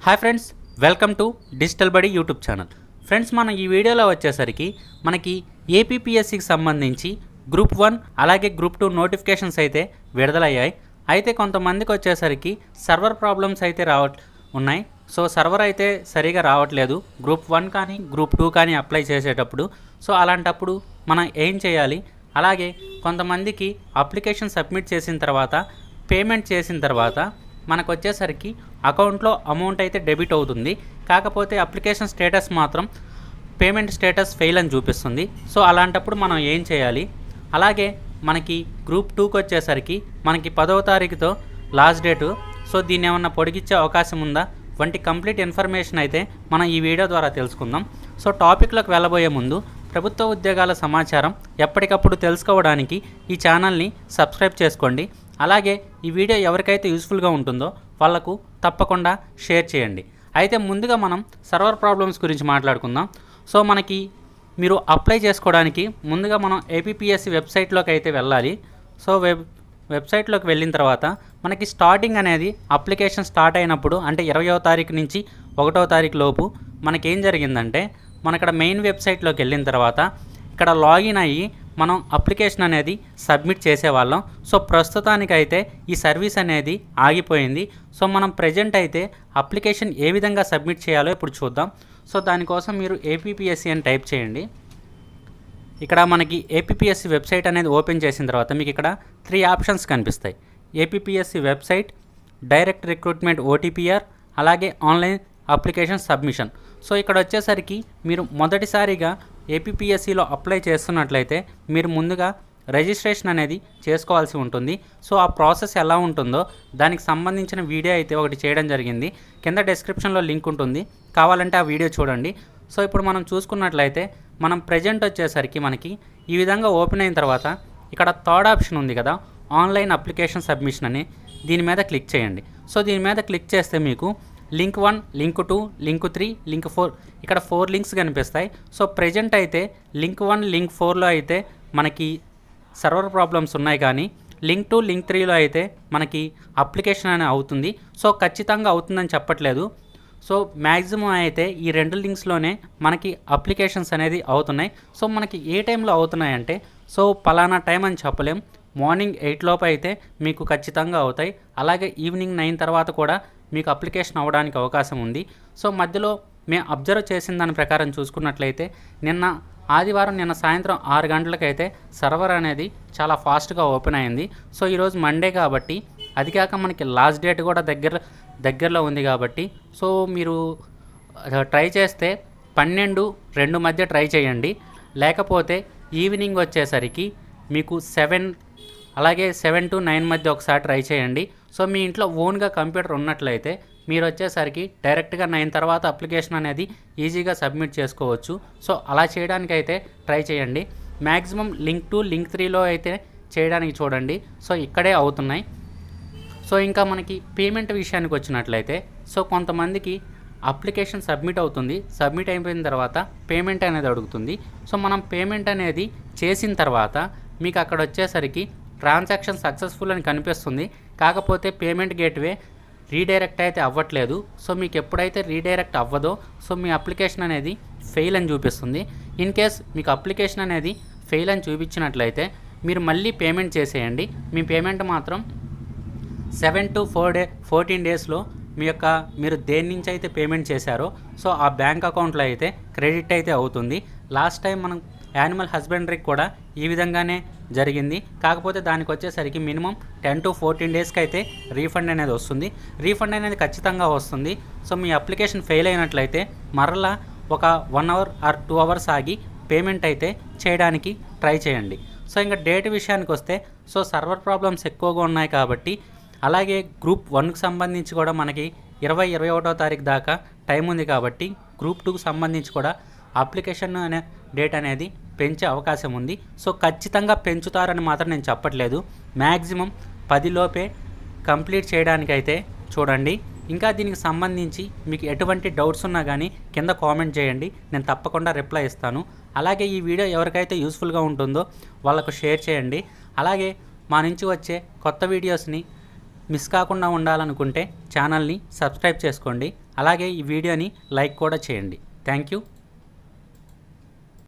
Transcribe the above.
Hi friends, welcome to digital బడి YouTube channel. Friends, మనం ఈ వీడియోలో వచ్చేసరికి మనకి ఏపీపీఎస్సికి సంబంధించి గ్రూప్ 1 అలాగే గ్రూప్ 2 నోటిఫికేషన్స్ అయితే విడుదలయ్యాయి. అయితే కొంతమందికి వచ్చేసరికి సర్వర్ ప్రాబ్లమ్స్ అయితే ఉన్నాయి. సో సర్వర్ అయితే సరిగా రావట్లేదు గ్రూప్ 1 కానీ గ్రూప్ 2 కానీ అప్లై చేసేటప్పుడు. సో అలాంటప్పుడు మనం ఏం చేయాలి? అలాగే కొంతమందికి అప్లికేషన్ సబ్మిట్ చేసిన తర్వాత పేమెంట్ చేసిన తర్వాత మనకు వచ్చేసరికి అకౌంట్లో అమౌంట్ అయితే డెబిట్ అవుతుంది. కాకపోతే అప్లికేషన్ స్టేటస్ మాత్రం పేమెంట్ స్టేటస్ ఫెయిల్ అని చూపిస్తుంది. సో అలాంటప్పుడు మనం ఏం చేయాలి? అలాగే మనకి గ్రూప్ 2కి వచ్చేసరికి మనకి 10వ తారీఖుతో లాస్ట్ డేటు. సో దీన్ని ఏమన్నా పొడిగించే అవకాశం ఉందా వంటి కంప్లీట్ ఇన్ఫర్మేషన్ అయితే మనం ఈ వీడియో ద్వారా తెలుసుకుందాం. సో టాపిక్లోకి వెళ్ళబోయే ముందు ప్రభుత్వ ఉద్యోగాల సమాచారం ఎప్పటికప్పుడు తెలుసుకోవడానికి ఈ ఛానల్ని సబ్స్క్రైబ్ చేసుకోండి. అలాగే ఈ వీడియో ఎవరికైతే యూస్ఫుల్గా ఉంటుందో వాళ్ళకు తప్పకుండా షేర్ చేయండి. అయితే ముందుగా మనం సర్వర్ ప్రాబ్లమ్స్ గురించి మాట్లాడుకుందాం. సో మనకి మీరు అప్లై చేసుకోవడానికి ముందుగా మనం ఏపీపీఎస్సి వెబ్సైట్లోకి అయితే వెళ్ళాలి. సో వెబ్సైట్లోకి వెళ్ళిన తర్వాత మనకి స్టార్టింగ్ అనేది అప్లికేషన్ స్టార్ట్ అయినప్పుడు అంటే 20వ తారీఖు నుంచి 1వ తారీఖు లోపు మనకేం జరిగిందంటే మన ఇక్కడ మెయిన్ వెబ్సైట్లోకి వెళ్ళిన తర్వాత ఇక్కడ లాగిన్ అయ్యి మనం అప్లికేషన్ అనేది సబ్మిట్ చేసేవాళ్ళం. సో ప్రస్తుతానికైతే ఈ సర్వీస్ అనేది ఆగిపోయింది. సో మనం ప్రజెంట్ అయితే అప్లికేషన్ ఏ విధంగా సబ్మిట్ చేయాలో ఇప్పుడు చూద్దాం. సో దానికోసం మీరు ఏపీపీఎస్సి అని టైప్ చేయండి. ఇక్కడ మనకి ఏపీపీఎస్సి వెబ్సైట్ అనేది ఓపెన్ చేసిన తర్వాత మీకు ఇక్కడ 3 ఆప్షన్స్ కనిపిస్తాయి. APPSC website, direct recruitment OTPR, అలాగే ఆన్లైన్ అప్లికేషన్ సబ్మిషన్. సో ఇక్కడ వచ్చేసరికి మీరు మొదటిసారిగా ఏపీపీఎస్సిలో అప్లై చేస్తున్నట్లయితే మీరు ముందుగా రిజిస్ట్రేషన్ అనేది చేసుకోవాల్సి ఉంటుంది. సో ఆ ప్రాసెస్ ఎలా ఉంటుందో దానికి సంబంధించిన వీడియో అయితే ఒకటి చేయడం జరిగింది. కింద డిస్క్రిప్షన్లో లింక్ ఉంటుంది, కావాలంటే ఆ వీడియో చూడండి. సో ఇప్పుడు మనం చూసుకున్నట్లయితే మనం ప్రజెంట్ వచ్చేసరికి మనకి ఈ విధంగా ఓపెన్ అయిన తర్వాత ఇక్కడ థర్డ్ ఆప్షన్ ఉంది కదా, ఆన్లైన్ అప్లికేషన్ సబ్మిషన్ అని, దీని మీద క్లిక్ చేయండి. సో దీని మీద క్లిక్ చేస్తే మీకు లింక్ 1, లింక్ 2, లింక్ 3, లింక్ 4 ఇక్కడ 4 లింక్స్ కనిపిస్తాయి. సో ప్రజెంట్ అయితే లింక్ 1, లింక్ 4లో అయితే మనకి సర్వర్ ప్రాబ్లమ్స్ ఉన్నాయి, కానీ లింక్ 2, లింక్ 3లో అయితే మనకి అప్లికేషన్ అనేది అవుతుంది. సో ఖచ్చితంగా అవుతుందని చెప్పట్లేదు. సో మ్యాక్సిమం అయితే ఈ 2 లింక్స్లోనే మనకి అప్లికేషన్స్ అనేది అవుతున్నాయి. సో మనకి ఏ టైంలో అవుతున్నాయంటే సో పలానా టైం అని చెప్పలేం. మార్నింగ్ 8 లోపు అయితే మీకు ఖచ్చితంగా అవుతాయి. అలాగే ఈవినింగ్ 9 తర్వాత కూడా మీకు అప్లికేషన్ అవ్వడానికి అవకాశం ఉంది. సో మధ్యలో మేము అబ్జర్వ్ చేసిన దాని ప్రకారం చూసుకున్నట్లయితే నిన్న ఆదివారం సాయంత్రం 6 గంటలకైతే సర్వర్ అనేది చాలా ఫాస్ట్గా ఓపెన్ అయింది. సో ఈరోజు మండే కాబట్టి అది కాక మనకి లాస్ట్ డేట్ కూడా దగ్గరలో ఉంది కాబట్టి సో మీరు ట్రై చేస్తే 12-2 మధ్య ట్రై చేయండి. లేకపోతే ఈవినింగ్ వచ్చేసరికి మీకు 7 అలాగే 7 to 9 మధ్య ఒకసారి ట్రై చేయండి. సో మీ ఇంట్లో ఓన్గా కంప్యూటర్ ఉన్నట్లయితే మీరు వచ్చేసరికి డైరెక్ట్గా 9 తర్వాత అప్లికేషన్ అనేది ఈజీగా సబ్మిట్ చేసుకోవచ్చు. సో అలా చేయడానికైతే ట్రై చేయండి. మ్యాక్సిమం లింక్ 2, లింక్ 3లో అయితే చేయడానికి చూడండి. సో ఇక్కడే అవుతున్నాయి. సో ఇంకా మనకి పేమెంట్ విషయానికి వచ్చినట్లయితే సో కొంతమందికి అప్లికేషన్ సబ్మిట్ అవుతుంది, సబ్మిట్ అయిపోయిన తర్వాత పేమెంట్ అనేది అడుగుతుంది. సో మనం పేమెంట్ అనేది చేసిన తర్వాత మీకు అక్కడ వచ్చేసరికి ట్రాన్సాక్షన్ సక్సెస్ఫుల్ అని కనిపిస్తుంది. కాకపోతే పేమెంట్ గేట్వే రీడైరెక్ట్ అయితే అవ్వట్లేదు. సో మీకు ఎప్పుడైతే రీడైరెక్ట్ అవ్వదో సో మీ అప్లికేషన్ అనేది ఫెయిల్ అని చూపిస్తుంది. ఇన్ కేస్ మీకు అప్లికేషన్ అనేది ఫెయిల్ అని చూపించినట్లయితే మీరు మళ్ళీ పేమెంట్ చేసేయండి. మీ పేమెంట్ మాత్రం 7 to 14 డేస్లో మీరు దేని నుంచి అయితే పేమెంట్ చేశారో సో ఆ బ్యాంక్ అకౌంట్లో అయితే క్రెడిట్ అయితే అవుతుంది. లాస్ట్ టైం మనం యానిమల్ హస్బెండరీకి కూడా ఈ విధంగానే జరిగింది. కాకపోతే దానికి వచ్చేసరికి మినిమం 10 to 14 డేస్కి అయితే రీఫండ్ అనేది వస్తుంది. రీఫండ్ అనేది ఖచ్చితంగా వస్తుంది. సో మీ అప్లికేషన్ ఫెయిల్ అయినట్లయితే మరలా ఒక 1 hour or 2 hours ఆగి పేమెంట్ అయితే చేయడానికి ట్రై చేయండి. సో ఇంకా డేట్ విషయానికి వస్తే సో సర్వర్ ప్రాబ్లమ్స్ ఎక్కువగా ఉన్నాయి కాబట్టి అలాగే గ్రూప్ 1కి సంబంధించి కూడా మనకి 21వ తారీఖు దాకా టైం ఉంది కాబట్టి గ్రూప్ 2కి సంబంధించి కూడా అప్లికేషన్ అనే డేట్ అనేది పెంచే అవకాశం ఉంది. సో ఖచ్చితంగా పెంచుతారని మాత్రం నేను చెప్పట్లేదు. మ్యాక్సిమం 10 లోపే కంప్లీట్ చేయడానికైతే చూడండి. ఇంకా దీనికి సంబంధించి మీకు ఎటువంటి డౌట్స్ ఉన్నా కానీ కింద కామెంట్ చేయండి, నేను తప్పకుండా రిప్లై ఇస్తాను. అలాగే ఈ వీడియో ఎవరికైతే యూస్ఫుల్గా ఉంటుందో వాళ్ళకు షేర్ చేయండి. అలాగే మా నుంచి వచ్చే కొత్త వీడియోస్ని మిస్ కాకుండా ఉండాలనుకుంటే ఛానల్ని సబ్స్క్రైబ్ చేసుకోండి. అలాగే ఈ వీడియోని లైక్ కూడా చేయండి. Thank you.